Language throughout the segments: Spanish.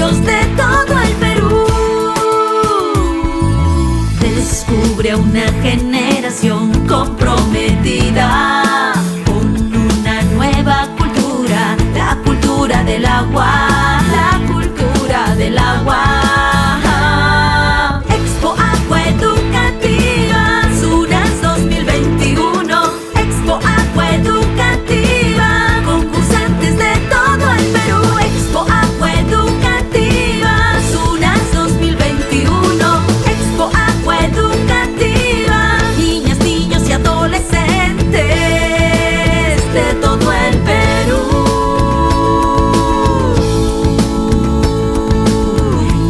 niños de todo el Perú. Descubre a una generación comprometida con una nueva cultura, la cultura del agua, la cultura del agua. Expo Agua Educativa, SUNAS 2021. Expo Agua Educativa, concursantes de todo el Perú. Expo Agua Educativa, SUNAS 2021. Expo Agua Educativa, niñas, niños y adolescentes de todo el Perú.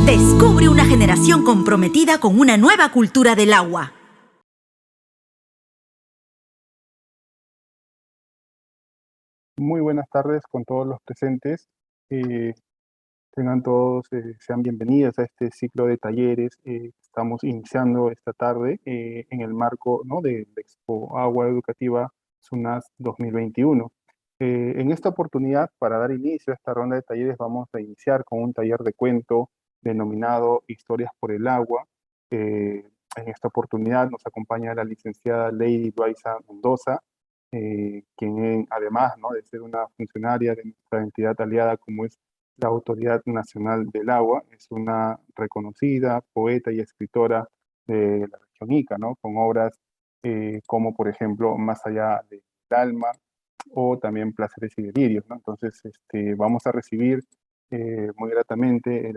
Descubre una generación comprometida con una nueva cultura del agua. Muy buenas tardes con todos los presentes. Tengan todos, sean bienvenidos a este ciclo de talleres. Estamos iniciando esta tarde en el marco, ¿no?, de Expo Agua Educativa SUNAS 2021. En esta oportunidad, para dar inicio a esta ronda de talleres, vamos a iniciar con un taller de cuento denominado Historias por el Agua. En esta oportunidad nos acompaña la licenciada Lady Loaiza Mendoza, quien además, ¿no?, de ser una funcionaria de nuestra entidad aliada como es la Autoridad Nacional del Agua, es una reconocida poeta y escritora de la región Ica, ¿no?, con obras como, por ejemplo, Más allá del alma o también Placeres y delirios, ¿no? Entonces, vamos a recibir muy gratamente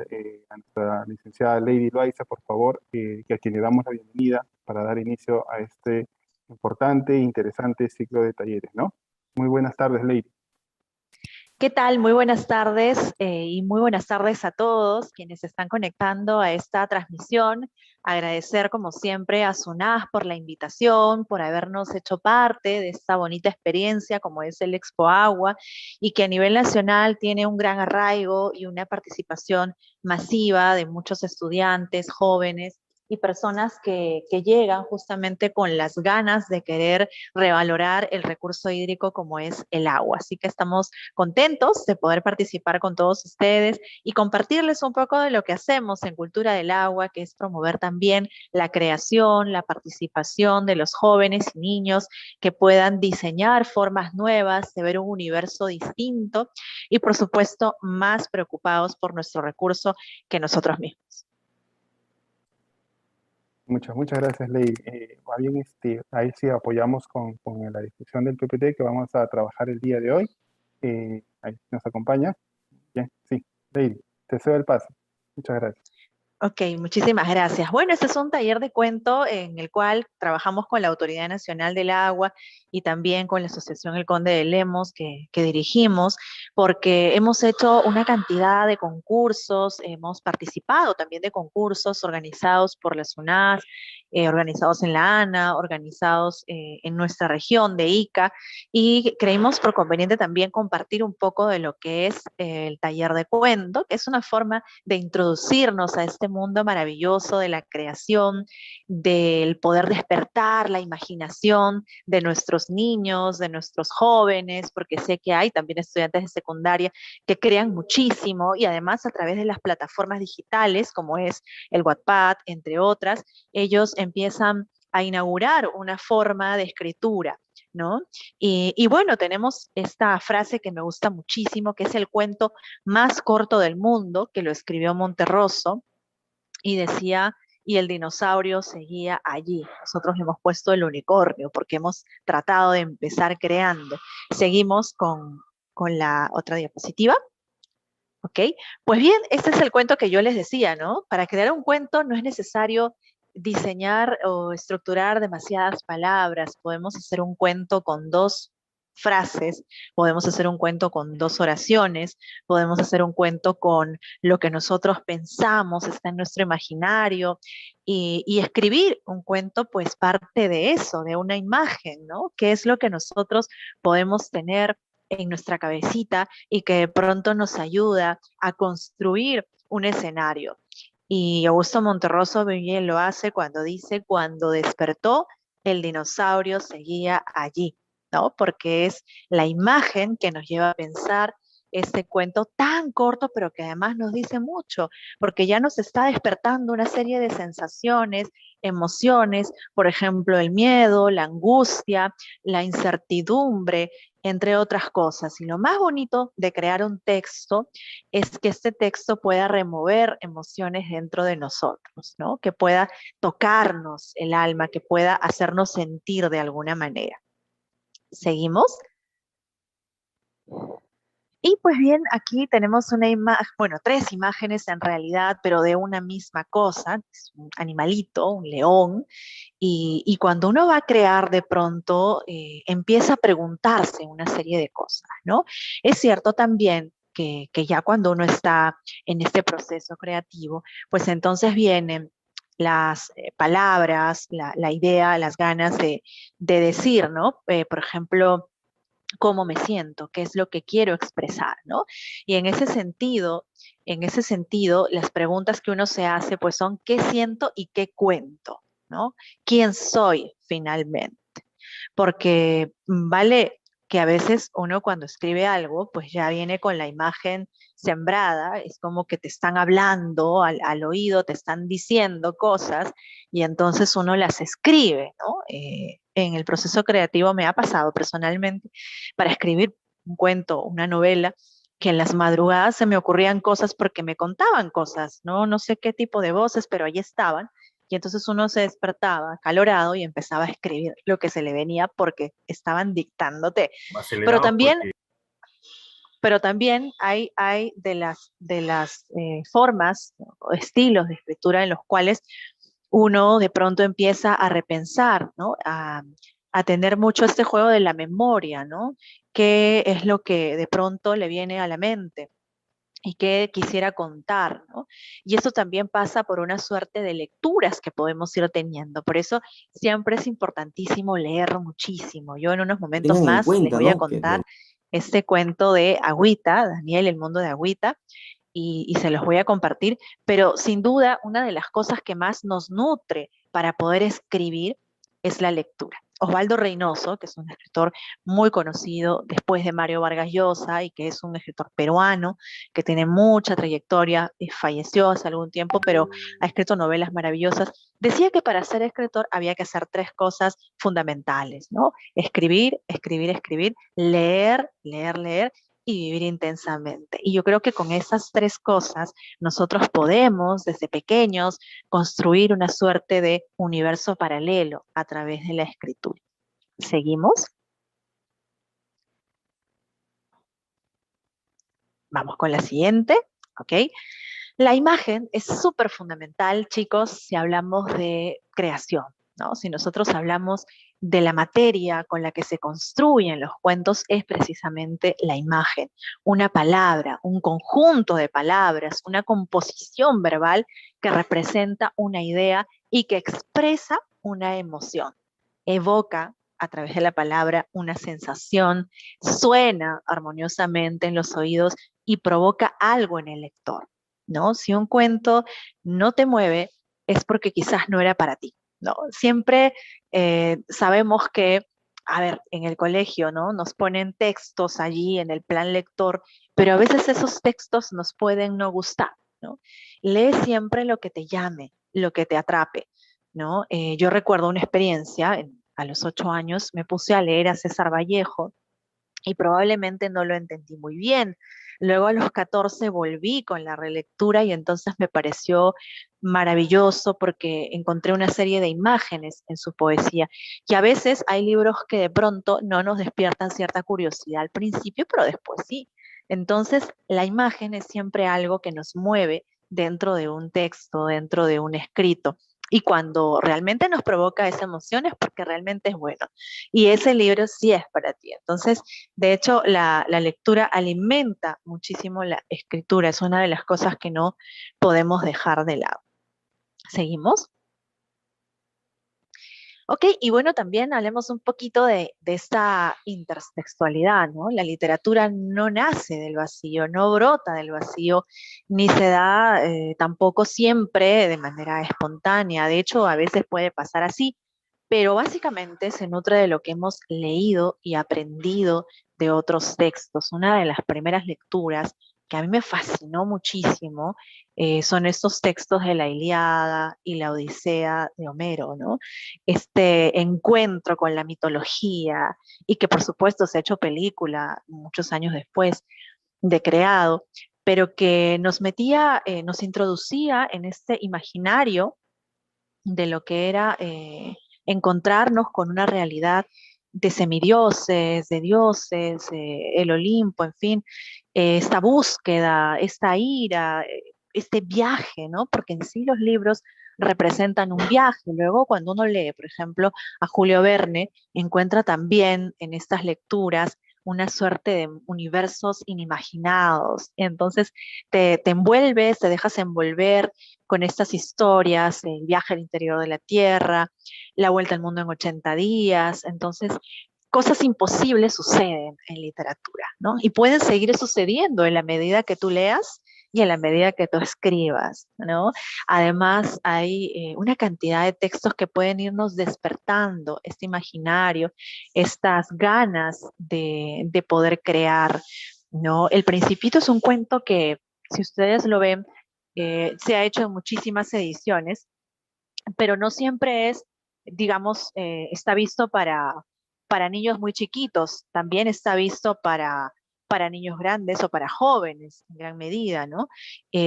a nuestra licenciada Lady Loaiza, por favor, a quien le damos la bienvenida para dar inicio a este importante e interesante ciclo de talleres, ¿no? Muy buenas tardes, Lady. ¿Qué tal? Muy buenas tardes y muy buenas tardes a todos quienes se están conectando a esta transmisión. Agradecer como siempre a SUNAS por la invitación, por habernos hecho parte de esta bonita experiencia como es el Expo Agua y que a nivel nacional tiene un gran arraigo y una participación masiva de muchos estudiantes, jóvenes y personas que llegan justamente con las ganas de querer revalorar el recurso hídrico como es el agua. Así que estamos contentos de poder participar con todos ustedes y compartirles un poco de lo que hacemos en Cultura del Agua, que es promover también la creación, la participación de los jóvenes y niños que puedan diseñar formas nuevas de ver un universo distinto y, por supuesto, más preocupados por nuestro recurso que nosotros mismos. Muchas gracias, Ley. Va bien, ahí sí apoyamos con la discusión del PPT que vamos a trabajar el día de hoy. Ahí nos acompaña. Bien, sí, Lady, te cedo el paso. Muchas gracias. Ok, muchísimas gracias. Bueno, este es un taller de cuento en el cual trabajamos con la Autoridad Nacional del Agua y también con la Asociación El Conde de Lemos que dirigimos, porque hemos hecho una cantidad de concursos, hemos participado también de concursos organizados por la SUNAS, organizados en la ANA, organizados en nuestra región de Ica, y creímos por conveniente también compartir un poco de lo que es el taller de cuento, que es una forma de introducirnos a este mundo maravilloso de la creación, del poder despertar la imaginación de nuestros niños, de nuestros jóvenes, porque sé que hay también estudiantes de secundaria que crean muchísimo y además a través de las plataformas digitales como es el Wattpad, entre otras, ellos empiezan a inaugurar una forma de escritura, ¿no? Y bueno, tenemos esta frase que me gusta muchísimo, que es el cuento más corto del mundo, que lo escribió Monterroso, y decía, y el dinosaurio seguía allí. Nosotros hemos puesto el unicornio, porque hemos tratado de empezar creando. Seguimos con la otra diapositiva. ¿Ok? Pues bien, este es el cuento que yo les decía, ¿no? Para crear un cuento no es necesario diseñar o estructurar demasiadas palabras. Podemos hacer un cuento con 2 frases, podemos hacer un cuento con 2 oraciones, podemos hacer un cuento con lo que nosotros pensamos, está en nuestro imaginario, y escribir un cuento pues parte de eso, de una imagen, ¿no? ¿Qué es lo que nosotros podemos tener en nuestra cabecita y que de pronto nos ayuda a construir un escenario? Y Augusto Monterroso bien lo hace cuando dice, cuando despertó, el dinosaurio seguía allí, ¿no? Porque es la imagen que nos lleva a pensar este cuento tan corto, pero que además nos dice mucho, porque ya nos está despertando una serie de sensaciones, emociones, por ejemplo, el miedo, la angustia, la incertidumbre, entre otras cosas. Y lo más bonito de crear un texto es que este texto pueda remover emociones dentro de nosotros, ¿no? Que pueda tocarnos el alma, que pueda hacernos sentir de alguna manera. ¿Seguimos? Y pues bien, aquí tenemos una imagen, bueno, tres imágenes en realidad, pero de una misma cosa, es un animalito, un león, y cuando uno va a crear de pronto, empieza a preguntarse una serie de cosas, ¿no? Es cierto también que ya cuando uno está en este proceso creativo, pues entonces vienen las palabras, la idea, las ganas de decir, ¿no? Por ejemplo, cómo me siento, qué es lo que quiero expresar, ¿no? Y en ese sentido, las preguntas que uno se hace, pues son qué siento y qué cuento, ¿no? ¿Quién soy finalmente? Porque vale que a veces uno cuando escribe algo, pues ya viene con la imagen sembrada, es como que te están hablando al oído, te están diciendo cosas y entonces uno las escribe, ¿no? En el proceso creativo me ha pasado personalmente para escribir un cuento, una novela, que en las madrugadas se me ocurrían cosas porque me contaban cosas, ¿no? No sé qué tipo de voces, pero ahí estaban. Y entonces uno se despertaba acalorado y empezaba a escribir lo que se le venía porque estaban dictándote. Pero Acelerados también, porque pero también hay de las formas o estilos de escritura en los cuales uno de pronto empieza a repensar, ¿no? A tener mucho este juego de la memoria, ¿no? ¿Qué es lo que de pronto le viene a la mente? Y qué quisiera contar, ¿no? Y eso también pasa por una suerte de lecturas que podemos ir teniendo. Por eso siempre es importantísimo leer muchísimo. Yo en unos momentos tengan en más les cuenta, voy a ¿no? Que contar este cuento de Agüita, Daniel, el mundo de Agüita, y se los voy a compartir, pero sin duda una de las cosas que más nos nutre para poder escribir es la lectura. Osvaldo Reynoso, que es un escritor muy conocido después de Mario Vargas Llosa y que es un escritor peruano que tiene mucha trayectoria, falleció hace algún tiempo, pero ha escrito novelas maravillosas, decía que para ser escritor había que hacer tres cosas fundamentales, ¿no? Escribir, escribir, escribir, leer, leer, leer y vivir intensamente. Y yo creo que con esas tres cosas nosotros podemos, desde pequeños, construir una suerte de universo paralelo a través de la escritura. ¿Seguimos? Vamos con la siguiente, ¿ok? La imagen es súper fundamental, chicos, si hablamos de creación, ¿no? Si nosotros hablamos de la materia con la que se construyen los cuentos, es precisamente la imagen, una palabra, un conjunto de palabras, una composición verbal que representa una idea y que expresa una emoción, evoca a través de la palabra una sensación, suena armoniosamente en los oídos y provoca algo en el lector, ¿no? Si un cuento no te mueve, es porque quizás no era para ti, ¿no? Siempre sabemos que, a ver, en el colegio, ¿no? Nos ponen textos allí en el plan lector, pero a veces esos textos nos pueden no gustar, ¿no? Lee siempre lo que te llame, lo que te atrape, ¿no? Yo recuerdo una experiencia, a los 8 años me puse a leer a César Vallejo, y probablemente no lo entendí muy bien. Luego a los 14 volví con la relectura y entonces me pareció maravilloso porque encontré una serie de imágenes en su poesía. Y a veces hay libros que de pronto no nos despiertan cierta curiosidad al principio, pero después sí. Entonces la imagen es siempre algo que nos mueve dentro de un texto, dentro de un escrito. Y cuando realmente nos provoca esa emoción es porque realmente es bueno. Y ese libro sí es para ti. Entonces, de hecho, la lectura alimenta muchísimo la escritura, es una de las cosas que no podemos dejar de lado. ¿Seguimos? Ok, y bueno, también hablemos un poquito de esta intertextualidad, ¿no? La literatura no nace del vacío, no brota del vacío, ni se da tampoco siempre de manera espontánea. De hecho, a veces puede pasar así, pero básicamente se nutre de lo que hemos leído y aprendido de otros textos. Una de las primeras lecturas que a mí me fascinó muchísimo son estos textos de la Ilíada y la Odisea de Homero, ¿no? Este encuentro con la mitología y que por supuesto se ha hecho película muchos años después de creado, pero que nos metía, nos introducía en este imaginario de lo que era encontrarnos con una realidad de semidioses, de dioses, el Olimpo, en fin, esta búsqueda, esta ira, este viaje, ¿no? Porque en sí los libros representan un viaje. Luego, cuando uno lee, por ejemplo, a Julio Verne, encuentra también en estas lecturas una suerte de universos inimaginados. Entonces, te envuelves, te dejas envolver con estas historias, el viaje al interior de la Tierra, la vuelta al mundo en 80 días. Entonces, cosas imposibles suceden en literatura, ¿no? Y pueden seguir sucediendo en la medida que tú leas y en la medida que tú escribas, ¿no? Además, hay una cantidad de textos que pueden irnos despertando este imaginario, estas ganas de poder crear, ¿no? El Principito es un cuento que, si ustedes lo ven, se ha hecho en muchísimas ediciones, pero no siempre es, digamos, está visto para niños muy chiquitos, también está visto para niños grandes o para jóvenes en gran medida, ¿no?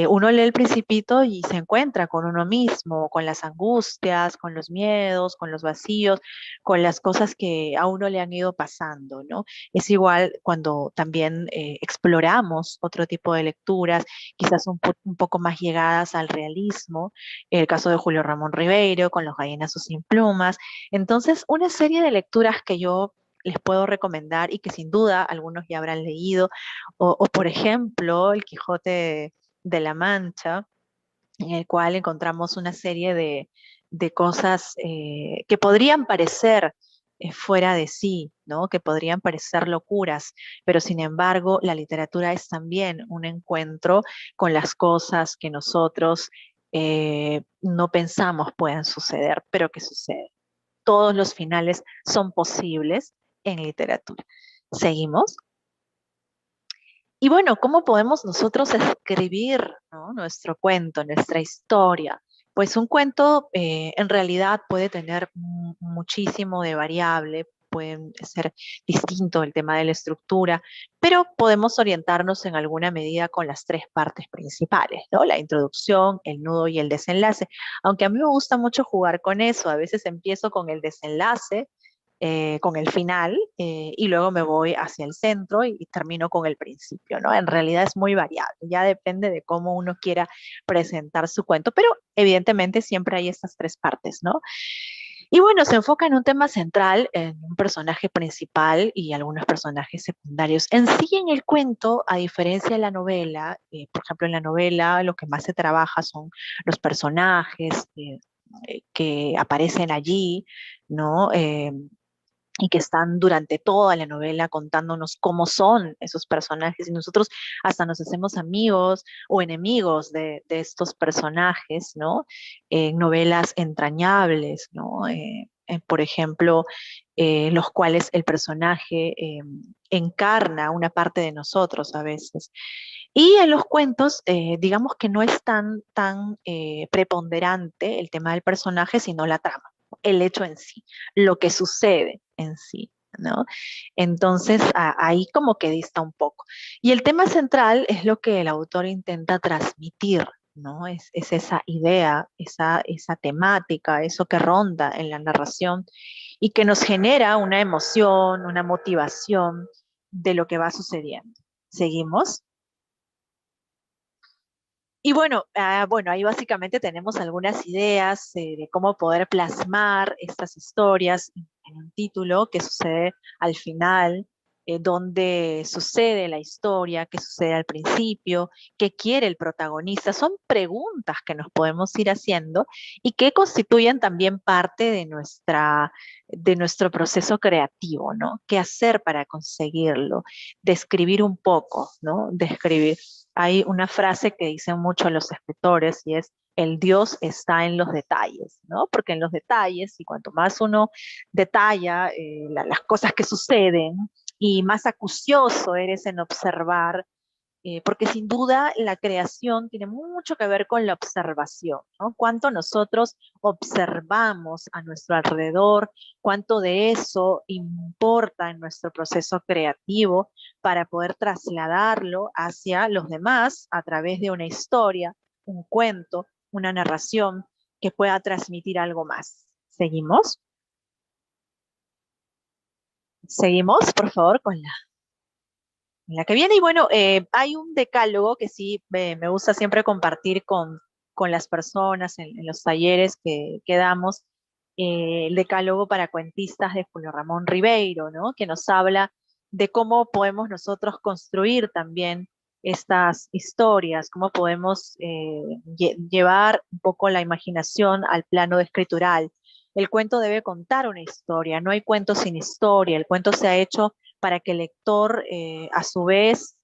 Uno lee El Principito y se encuentra con uno mismo, con las angustias, con los miedos, con los vacíos, con las cosas que a uno le han ido pasando, ¿no? Es igual cuando también exploramos otro tipo de lecturas, quizás un poco más llegadas al realismo, el caso de Julio Ramón Ribeiro, con Los gallinazos sin plumas. Entonces, una serie de lecturas que yo les puedo recomendar y que sin duda algunos ya habrán leído, o por ejemplo, El Quijote de la Mancha, en el cual encontramos una serie de cosas que podrían parecer fuera de sí, ¿no? Que podrían parecer locuras, pero sin embargo la literatura es también un encuentro con las cosas que nosotros no pensamos puedan suceder, pero que suceden. Todos los finales son posibles en literatura. ¿Seguimos? Y bueno, ¿cómo podemos nosotros escribir, ¿no? Nuestro cuento, nuestra historia? Pues un cuento en realidad puede tener muchísimo de variable, puede ser distinto el tema de la estructura, pero podemos orientarnos en alguna medida con las tres partes principales, ¿no? La introducción, el nudo y el desenlace. Aunque a mí me gusta mucho jugar con eso, a veces empiezo con el desenlace, con el final, y luego me voy hacia el centro y termino con el principio, ¿no? En realidad es muy variable, ya depende de cómo uno quiera presentar su cuento, pero evidentemente siempre hay estas tres partes, ¿no? Y bueno, se enfoca en un tema central, en un personaje principal y algunos personajes secundarios. En sí, en el cuento, a diferencia de la novela, por ejemplo, en la novela lo que más se trabaja son los personajes que aparecen allí, ¿no? Y que están durante toda la novela contándonos cómo son esos personajes y nosotros hasta nos hacemos amigos o enemigos de estos personajes, ¿no? Novelas entrañables, ¿no? Por ejemplo, los cuales el personaje encarna una parte de nosotros a veces. Y en los cuentos, digamos que no es tan preponderante el tema del personaje, sino la trama, el hecho en sí, lo que sucede en sí, ¿no? Entonces, ahí como que dista un poco. Y el tema central es lo que el autor intenta transmitir, ¿no? Es esa idea, esa temática, eso que ronda en la narración y que nos genera una emoción, una motivación de lo que va sucediendo. ¿Seguimos? Y bueno, bueno, ahí básicamente tenemos algunas ideas de cómo poder plasmar estas historias en un título que sucede al final. dónde sucede la historia, qué sucede al principio, qué quiere el protagonista. Son preguntas que nos podemos ir haciendo y que constituyen también parte de nuestro proceso creativo, ¿no? ¿Qué hacer para conseguirlo? Describir un poco, ¿no? Describir. Hay una frase que dicen mucho los escritores y es: el Dios está en los detalles, ¿no? Porque en los detalles, y cuanto más uno detalla las cosas que suceden, y más acucioso eres en observar, porque sin duda la creación tiene mucho que ver con la observación, ¿no? Cuánto nosotros observamos a nuestro alrededor, cuánto de eso importa en nuestro proceso creativo para poder trasladarlo hacia los demás a través de una historia, un cuento, una narración que pueda transmitir algo más. ¿Seguimos? Seguimos, por favor, con la que viene. Y bueno, hay un decálogo que sí me gusta siempre compartir con las personas en los talleres que damos, el decálogo para cuentistas de Julio Ramón Ribeiro, ¿no? Que nos habla de cómo podemos nosotros construir también estas historias, cómo podemos llevar un poco la imaginación al plano escritural. El cuento debe contar una historia, no hay cuento sin historia, el cuento se ha hecho para que el lector a su vez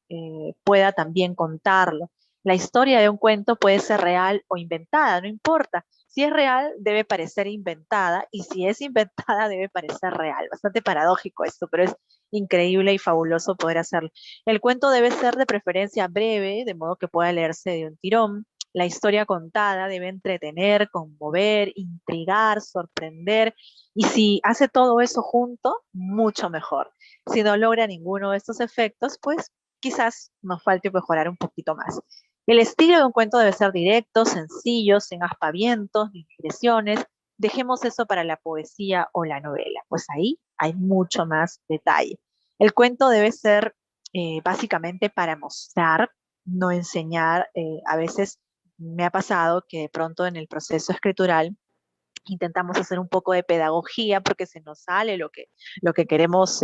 pueda también contarlo. La historia de un cuento puede ser real o inventada, no importa. Si es real, debe parecer inventada, y si es inventada, debe parecer real. Bastante paradójico esto, pero es increíble y fabuloso poder hacerlo. El cuento debe ser de preferencia breve, de modo que pueda leerse de un tirón. La historia contada debe entretener, conmover, intrigar, sorprender, y si hace todo eso junto, mucho mejor. Si no logra ninguno de estos efectos, pues quizás nos falte mejorar un poquito más. El estilo de un cuento debe ser directo, sencillo, sin aspavientos ni digresiones. Dejemos eso para la poesía o la novela, pues ahí hay mucho más detalle. El cuento debe ser básicamente para mostrar, no enseñar. A veces me ha pasado que de pronto en el proceso escritural intentamos hacer un poco de pedagogía porque se nos sale lo que queremos,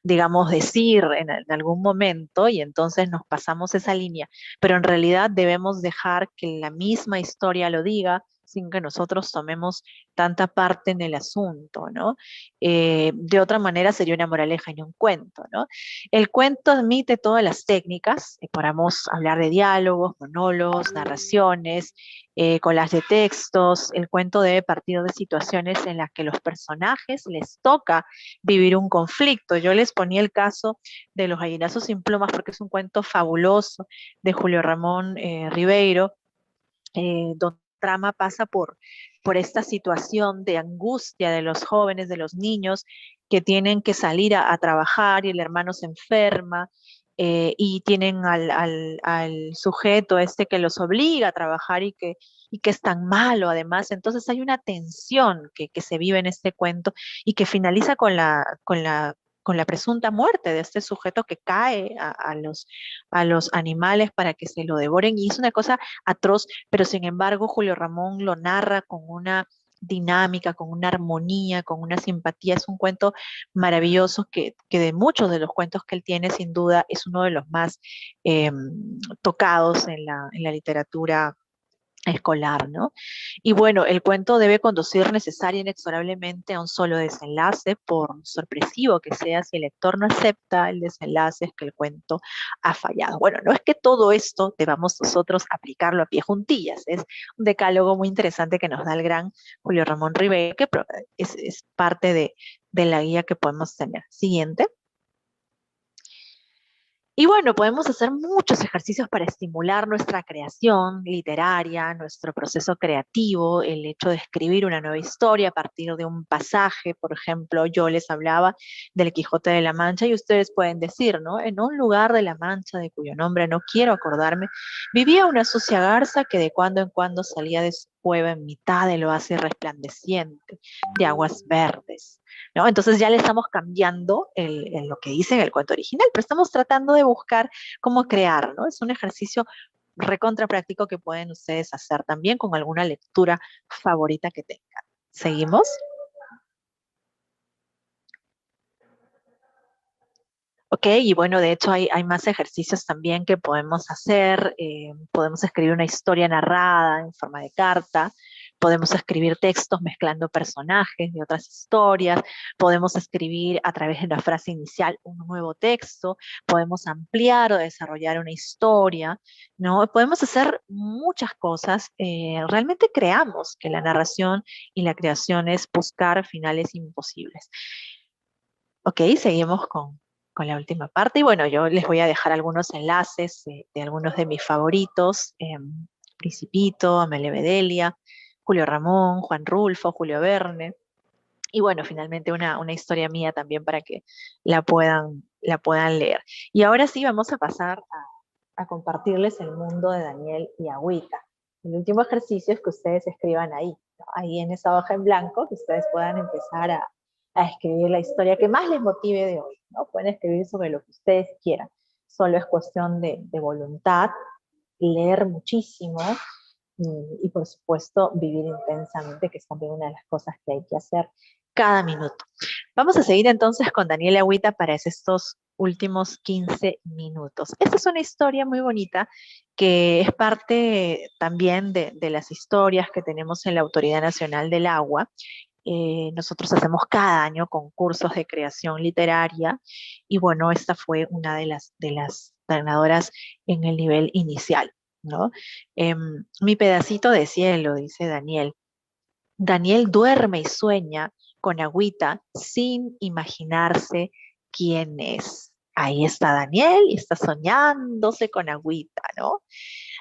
digamos, decir en algún momento, y entonces nos pasamos esa línea, pero en realidad debemos dejar que la misma historia lo diga sin que nosotros tomemos tanta parte en el asunto, ¿no? De otra manera sería una moraleja y no un cuento, ¿no? El cuento admite todas las técnicas, podamos hablar de diálogos, monólogos, narraciones, colas de textos. El cuento debe partir de situaciones en las que los personajes les toca vivir un conflicto. Yo les ponía el caso de Los gallinazos sin plumas porque es un cuento fabuloso de Julio Ramón Ribeiro, donde la trama pasa por esta situación de angustia de los jóvenes, de los niños que tienen que salir a trabajar, y el hermano se enferma, y tienen al sujeto este que los obliga a trabajar y que es tan malo además. Entonces hay una tensión que se vive en este cuento y que finaliza con la presunta muerte de este sujeto que cae a los animales para que se lo devoren. Y es una cosa atroz, pero sin embargo Julio Ramón lo narra con una dinámica, con una armonía, con una simpatía. Es un cuento maravilloso que de muchos de los cuentos que él tiene, sin duda, es uno de los más eh, tocados en la literatura escolar, ¿no? Y bueno, el cuento debe conducir necesaria e inexorablemente a un solo desenlace, por sorpresivo que sea. Si el lector no acepta el desenlace, es que el cuento ha fallado. Bueno, no es que todo esto debamos nosotros aplicarlo a pie juntillas, es un decálogo muy interesante que nos da el gran Julio Ramón Ribeiro, que es parte de la guía que podemos tener. Siguiente. Y bueno, podemos hacer muchos ejercicios para estimular nuestra creación literaria, nuestro proceso creativo, el hecho de escribir una nueva historia a partir de un pasaje. Por ejemplo, yo les hablaba del Quijote de la Mancha y ustedes pueden decir, ¿no? En un lugar de la Mancha de cuyo nombre no quiero acordarme, vivía una sucia garza que de cuando en cuando salía de su cueva en mitad del oasis resplandeciente de aguas verdes, ¿no? Entonces ya le estamos cambiando lo que dice en el cuento original, pero estamos tratando de buscar cómo crear, ¿no? Es un ejercicio recontra práctico que pueden ustedes hacer también con alguna lectura favorita que tengan. ¿Seguimos? Ok, y bueno, de hecho hay más ejercicios también que podemos hacer. Podemos escribir una historia narrada en forma de carta, podemos escribir textos mezclando personajes de otras historias, podemos escribir a través de la frase inicial un nuevo texto, podemos ampliar o desarrollar una historia, ¿no? Podemos hacer muchas cosas. Realmente creamos que la narración y la creación es buscar finales imposibles. Ok, seguimos con la última parte. Y bueno, yo les voy a dejar algunos enlaces de algunos de mis favoritos. Principito, Amelia Bedelia, Julio Ramón, Juan Rulfo, Julio Verne. Y bueno, finalmente una historia mía también para que la puedan leer. Y ahora sí vamos a pasar a compartirles el mundo de Daniel y Agüita. El último ejercicio es que ustedes escriban ahí, ¿no? Ahí en esa hoja en blanco, que ustedes puedan empezar a escribir la historia que más les motive de hoy, ¿no? Pueden escribir sobre lo que ustedes quieran. Solo es cuestión de voluntad, leer muchísimo y por supuesto vivir intensamente, que es también una de las cosas que hay que hacer cada minuto. Vamos a seguir entonces con Daniel Agüita para estos últimos 15 minutos. Esta es una historia muy bonita que es parte también de las historias que tenemos en la Autoridad Nacional del Agua. Nosotros hacemos cada año concursos de creación literaria y bueno, esta fue una de las ganadoras en el nivel inicial, ¿no? Mi pedacito de cielo, dice Daniel. Daniel duerme y sueña con Agüita sin imaginarse quién es. Ahí está Daniel y está soñándose con Agüita, ¿no?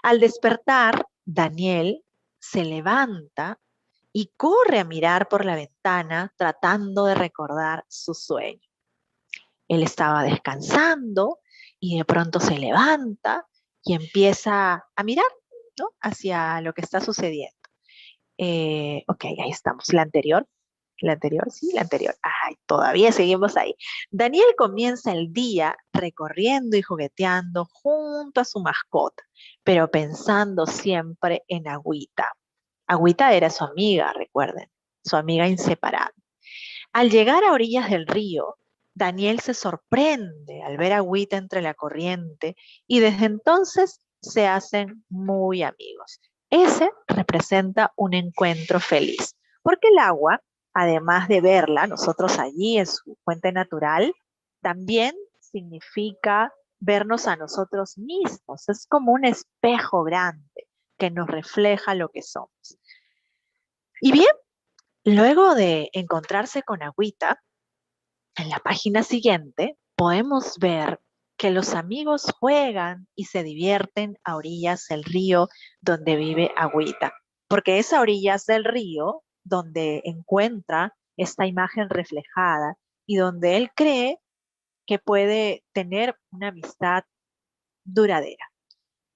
Al despertar, Daniel se levanta y corre a mirar por la ventana tratando de recordar su sueño. Él estaba descansando y de pronto se levanta y empieza a mirar, ¿no? Hacia lo que está sucediendo. Ok, ahí estamos. La anterior, sí, la anterior. Ay, todavía seguimos ahí. Daniel comienza el día recorriendo y jugueteando junto a su mascota, pero pensando siempre en Agüita. Agüita era su amiga, recuerden, su amiga inseparable. Al llegar a orillas del río, Daniel se sorprende al ver a Agüita entre la corriente y desde entonces se hacen muy amigos. Ese representa un encuentro feliz, porque el agua, además de verla, nosotros allí en su fuente natural, también significa vernos a nosotros mismos. Es como un espejo grande que nos refleja lo que somos. Y bien, luego de encontrarse con Agüita, en la página siguiente podemos ver que los amigos juegan y se divierten a orillas del río donde vive Agüita, porque es a orillas del río donde encuentra esta imagen reflejada y donde él cree que puede tener una amistad duradera.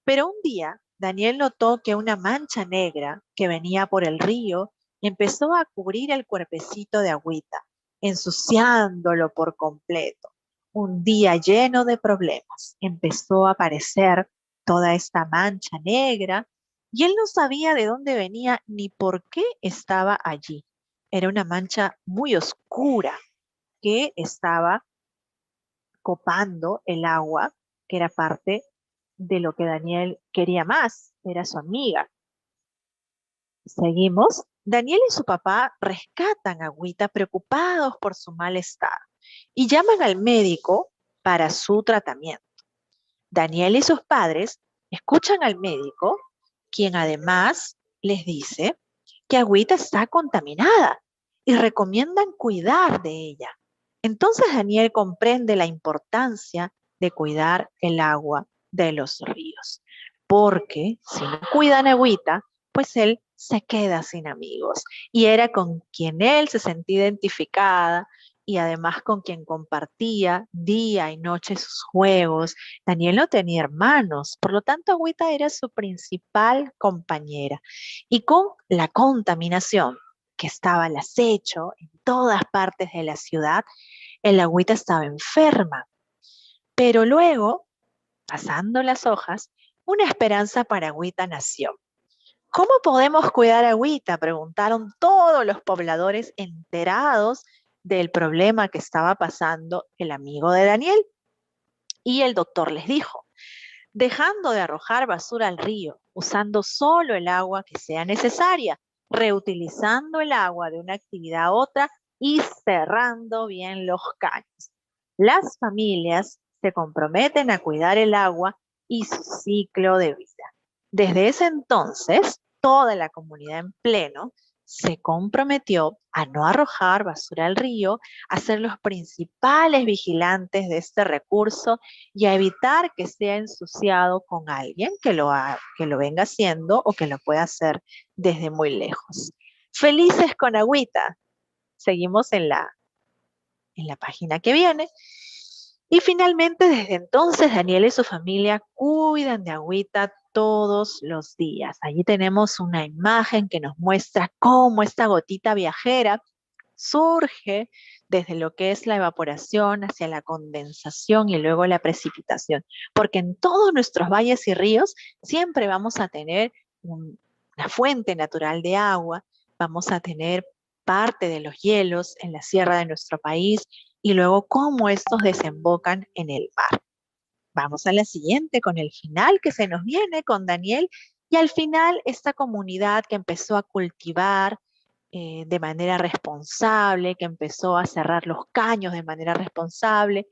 Pero un día, Daniel notó que una mancha negra que venía por el río empezó a cubrir el cuerpecito de Agüita, ensuciándolo por completo. Un día lleno de problemas. Empezó a aparecer toda esta mancha negra y él no sabía de dónde venía ni por qué estaba allí. Era una mancha muy oscura que estaba copando el agua, que era parte de lo que Daniel quería más, era su amiga. Seguimos. Daniel y su papá rescatan a Agüita preocupados por su malestar y llaman al médico para su tratamiento. Daniel y sus padres escuchan al médico, quien además les dice que Agüita está contaminada y recomiendan cuidar de ella. Entonces Daniel comprende la importancia de cuidar el agua de los ríos, porque si no cuidan Agüita, pues él se queda sin amigos. Y era con quien él se sentía identificada y además con quien compartía día y noche sus juegos. Daniel no tenía hermanos, por lo tanto Agüita era su principal compañera. Y con la contaminación que estaba al acecho en todas partes de la ciudad, el Agüita estaba enferma. Pero luego, pasando las hojas, una esperanza para Agüita nació. ¿Cómo podemos cuidar a Agüita?, preguntaron todos los pobladores enterados del problema que estaba pasando el amigo de Daniel. Y el doctor les dijo, dejando de arrojar basura al río, usando solo el agua que sea necesaria, reutilizando el agua de una actividad a otra y cerrando bien los caños. Las familias se comprometen a cuidar el agua y su ciclo de vida. Desde ese entonces, toda la comunidad en pleno se comprometió a no arrojar basura al río, a ser los principales vigilantes de este recurso y a evitar que sea ensuciado con alguien que lo venga haciendo o que lo pueda hacer desde muy lejos. Felices con agüita. Seguimos en la página que viene. Y finalmente, desde entonces, Daniel y su familia cuidan de agüita todos los días. Allí tenemos una imagen que nos muestra cómo esta gotita viajera surge desde lo que es la evaporación hacia la condensación y luego la precipitación. Porque en todos nuestros valles y ríos siempre vamos a tener una fuente natural de agua, vamos a tener parte de los hielos en la sierra de nuestro país y luego cómo estos desembocan en el mar. Vamos a la siguiente con el final que se nos viene con Daniel y al final esta comunidad que empezó a cultivar de manera responsable, que empezó a cerrar los caños de manera responsable,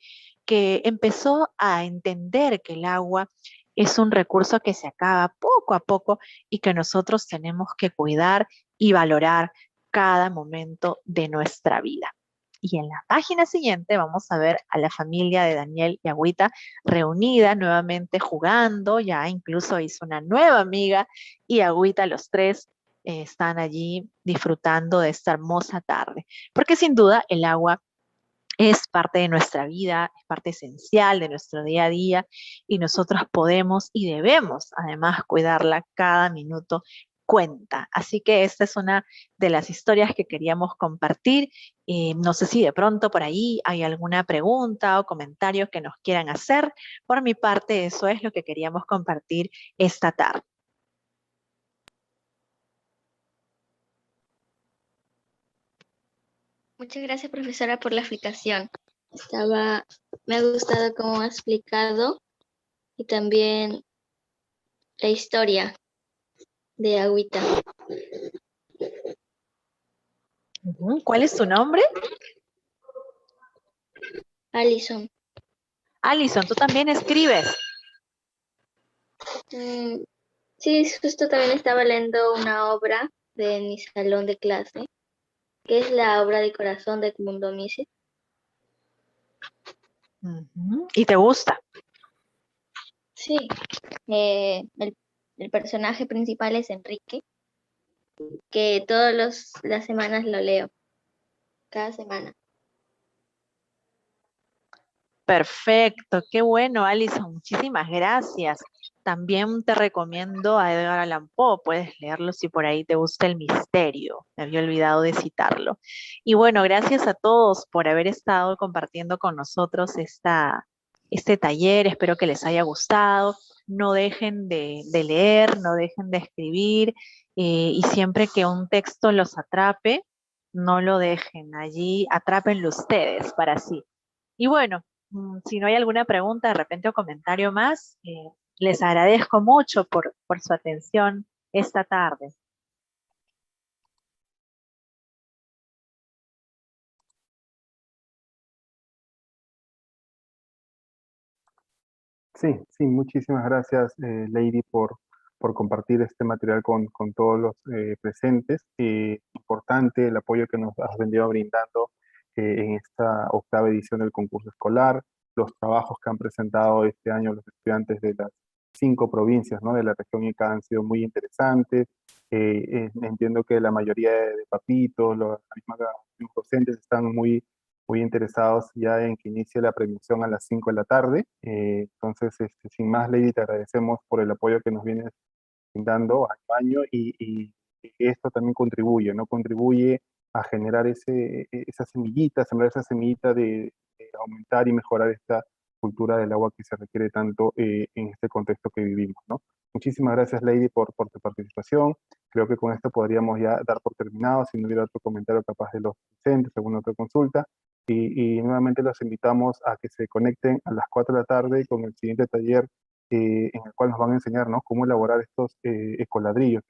que empezó a entender que el agua es un recurso que se acaba poco a poco y que nosotros tenemos que cuidar y valorar cada momento de nuestra vida. Y en la página siguiente vamos a ver a la familia de Daniel y Agüita reunida nuevamente jugando, ya incluso hizo una nueva amiga y Agüita los tres están allí disfrutando de esta hermosa tarde, porque sin duda el agua es parte de nuestra vida, es parte esencial de nuestro día a día y nosotros podemos y debemos además cuidarla cada minuto cuenta. Así que esta es una de las historias que queríamos compartir. No sé si de pronto por ahí hay alguna pregunta o comentario que nos quieran hacer. Por mi parte, eso es lo que queríamos compartir esta tarde. Muchas gracias, profesora, por la explicación. Me ha gustado cómo ha explicado y también la historia de Agüita. ¿Cuál es tu nombre? Alison. Alison, ¿tú también escribes? Sí, justo también estaba leyendo una obra de mi salón de clase, que es la obra de corazón de Edmundo Mises. ¿Y te gusta? Sí, el personaje principal es Enrique, que todas las semanas lo leo, cada semana. Perfecto, qué bueno, Alison, muchísimas gracias. También te recomiendo a Edgar Allan Poe, puedes leerlo si por ahí te gusta el misterio, me había olvidado de citarlo. Y bueno, gracias a todos por haber estado compartiendo con nosotros este taller, espero que les haya gustado. No dejen de leer, no dejen de escribir y siempre que un texto los atrape, no lo dejen allí, atrápenlo ustedes para sí. Y bueno, si no hay alguna pregunta de repente o comentario más, les agradezco mucho por su atención esta tarde. Sí, muchísimas gracias, Lady, por compartir este material con todos los presentes. Importante el apoyo que nos has venido brindando en esta octava edición del concurso escolar, los trabajos que han presentado este año los estudiantes de las 5 provincias, ¿no?, de la región Ica han sido muy interesantes. Entiendo que la mayoría de papitos, los mismos docentes están muy interesados ya en que inicie la premiación a las 5 de la tarde. Entonces, sin más, Lady, te agradecemos por el apoyo que nos vienes brindando año a año y esto también contribuye, ¿no? Contribuye a generar esa semillita de aumentar y mejorar esta cultura del agua que se requiere tanto en este contexto que vivimos, ¿no? Muchísimas gracias, Lady, por tu participación. Creo que con esto podríamos ya dar por terminado, si no hubiera otro comentario capaz de los docentes, alguna otra consulta. y nuevamente los invitamos a que se conecten a las 4 de la tarde con el siguiente taller en el cual nos van a enseñar, ¿no?, cómo elaborar estos ecoladrillos.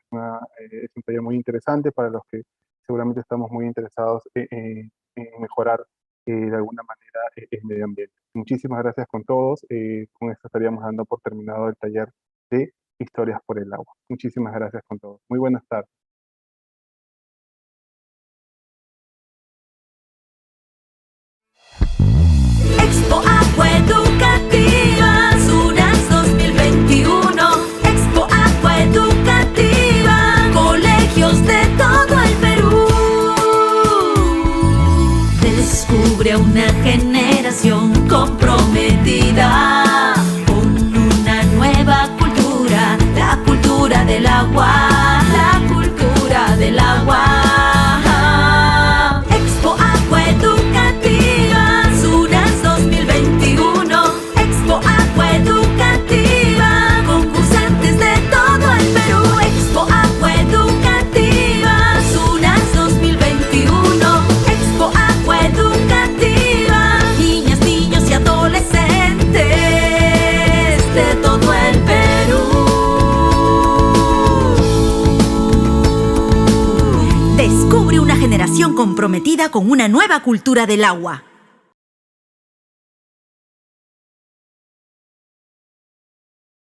Es un taller muy interesante para los que seguramente estamos muy interesados en mejorar de alguna manera el medio ambiente. Muchísimas gracias con todos. Con esto estaríamos dando por terminado el taller de Historias por el Agua. Muchísimas gracias con todos. Muy buenas tardes. Expo Agua Educativa, SUNAS 2021. Expo Agua Educativa, colegios de todo el Perú. Descubre a una generación comprometida con una nueva cultura, la cultura del agua, la cultura del agua. Expo Agua Educativa, SUNAS 2021. Expo Agua Educativa, concursantes de todo el Perú. Expo Agua Educativa, SUNAS 2021. Expo Agua Educativa, niñas, niños y adolescentes de todo el Perú. Descubre una generación comprometida con una nueva cultura del agua.